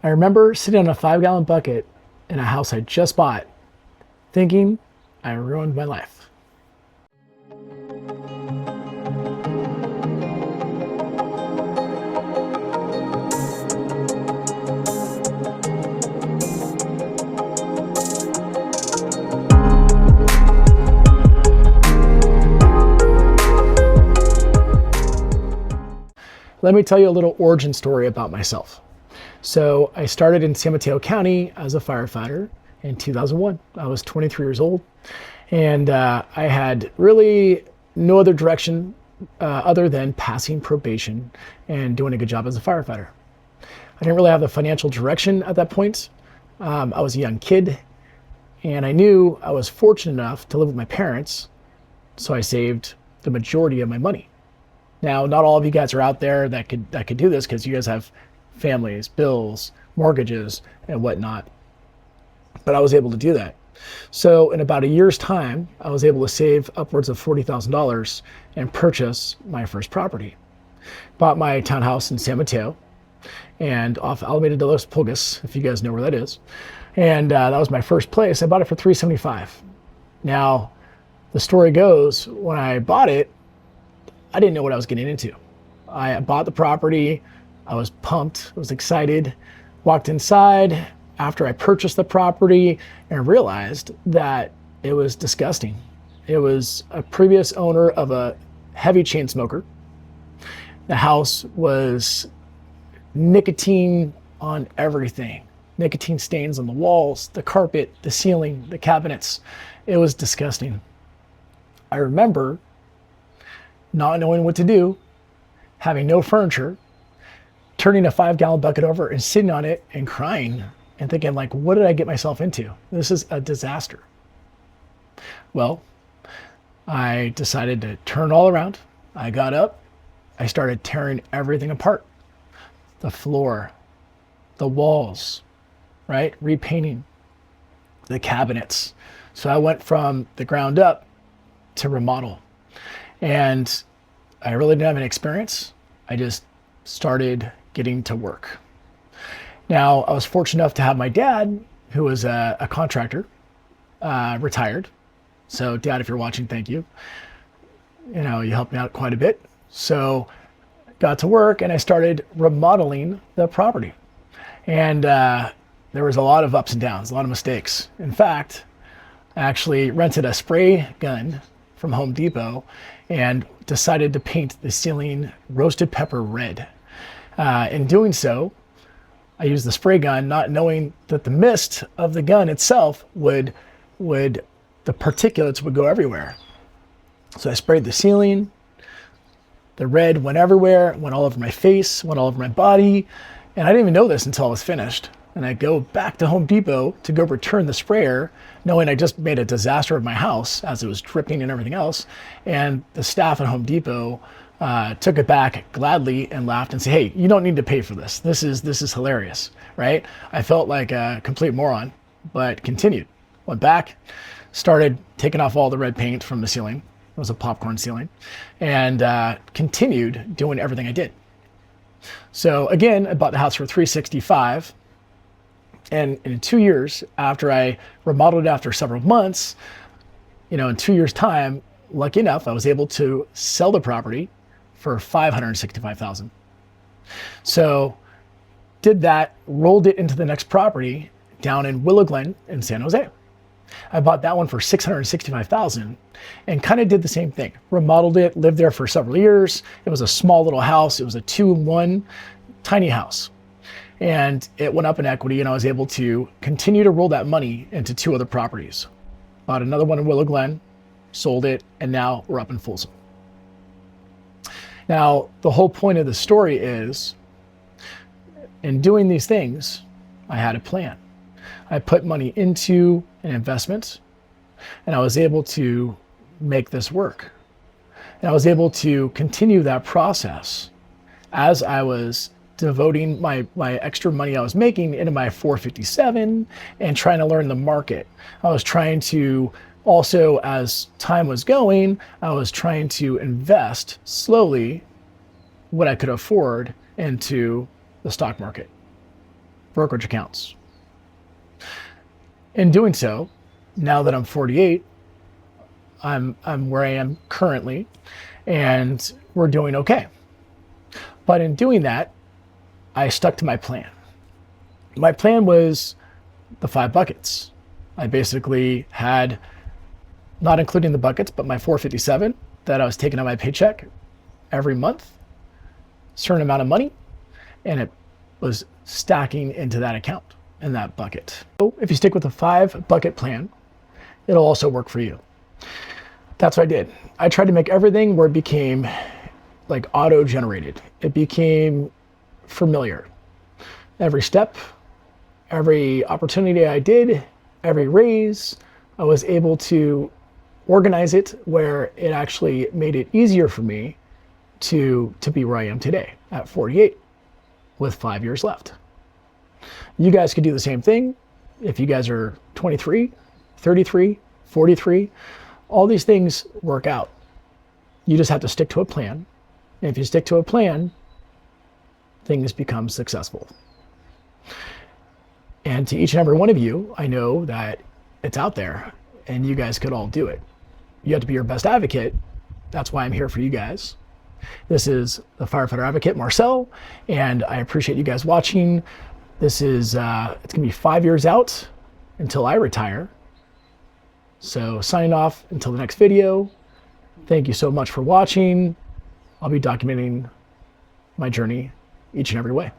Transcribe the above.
I remember sitting on a 5-gallon bucket in a house I just bought, thinking I ruined my life. Let me tell you a little origin story about myself. So I started in San Mateo County as a firefighter in 2001. I was 23 years old, and I had really no other direction other than passing probation and doing a good job as a firefighter. I didn't really have the financial direction at that point. I was a young kid, and I knew I was fortunate enough to live with my parents, so I saved the majority of my money. Now, not all of you guys are out there that could do this because you guys have families, bills, mortgages, and whatnot. But I was able to do that. So in about a year's time, I was able to save upwards of $40,000 and purchase my first property. Bought my townhouse in San Mateo and off Alameda de los Pulgas, if you guys know where that is. And that was my first place. I bought it for $375,000. Now, the story goes, when I bought it, I didn't know what I was getting into. I bought the property. I was pumped. I was excited. Walked inside after I purchased the property and realized that it was disgusting. It was a previous owner of a heavy chain smoker. The house was nicotine on everything. Nicotine stains on the walls, the carpet, the ceiling, the cabinets. It was disgusting. I remember not knowing what to do, having no furniture, turning a 5-gallon bucket over and sitting on it and crying and thinking, like, what did I get myself into? This is a disaster. Well, I decided to turn it all around. I got up. I started tearing everything apart. The floor, the walls, right? Repainting the cabinets. So I went from the ground up to remodel. And I really didn't have any experience. I just started getting to work. Now, I was fortunate enough to have my dad, who was a contractor, retired. So Dad, if you're watching, thank you. You know, you helped me out quite a bit. So got to work and I started remodeling the property. And there was a lot of ups and downs, a lot of mistakes. In fact, I actually rented a spray gun from Home Depot and decided to paint the ceiling roasted pepper red. In doing so, I used the spray gun, not knowing that the mist of the gun itself the particulates would go everywhere. So I sprayed the ceiling. The red went everywhere, went all over my face, went all over my body. And I didn't even know this until I was finished. And I go back to Home Depot to go return the sprayer, knowing I just made a disaster of my house as it was dripping and everything else. And the staff at Home Depot took it back gladly and laughed and said, "Hey, you don't need to pay for this. This is hilarious," right? I felt like a complete moron, but continued. Went back, started taking off all the red paint from the ceiling. It was a popcorn ceiling, and continued doing everything I did. So again, I bought the house for $365,000. And in 2 years, after I remodeled it after several months, in 2 years' time, lucky enough, I was able to sell the property for $565,000. So did that, rolled it into the next property down in Willow Glen in San Jose. I bought that one for $665,000 and kind of did the same thing. Remodeled it, lived there for several years. It was a small little house. It was a 2-in-1 tiny house. And it went up in equity, and I was able to continue to roll that money into 2 other properties. Bought another one in Willow Glen, sold it, and now we're up in Folsom. Now, the whole point of the story is, in doing these things, I had a plan. I put money into an investment, and I was able to make this work. And I was able to continue that process as I was devoting my extra money I was making into my 457 and trying to learn the market. I was trying to also, as time was going, I was trying to invest slowly what I could afford into the stock market. brokerage accounts. In doing so, now that I'm 48, I'm where I am currently, and we're doing okay. But in doing that, I stuck to my plan. My plan was the 5 buckets. I basically had, not including the buckets, but my 457 that I was taking on my paycheck every month, certain amount of money, and it was stacking into that account in that bucket. So if you stick with the 5 bucket plan, it'll also work for you. That's what I did. I tried to make everything where it became like auto-generated. It became familiar. Every step, every opportunity I did, every raise, I was able to organize it where it actually made it easier for me to be where I am today at 48 with 5 years left. You guys could do the same thing. If you guys are 23, 33, 43, all these things work out. You just have to stick to a plan. And if you stick to a plan, things become successful. And to each and every one of you, I know that it's out there and you guys could all do it. You have to be your best advocate. That's why I'm here for you guys. This is the Firefighter Advocate, Marcel, and I appreciate you guys watching. This is, it's gonna be 5 years out until I retire. So signing off until the next video. Thank you so much for watching. I'll be documenting my journey each and every way.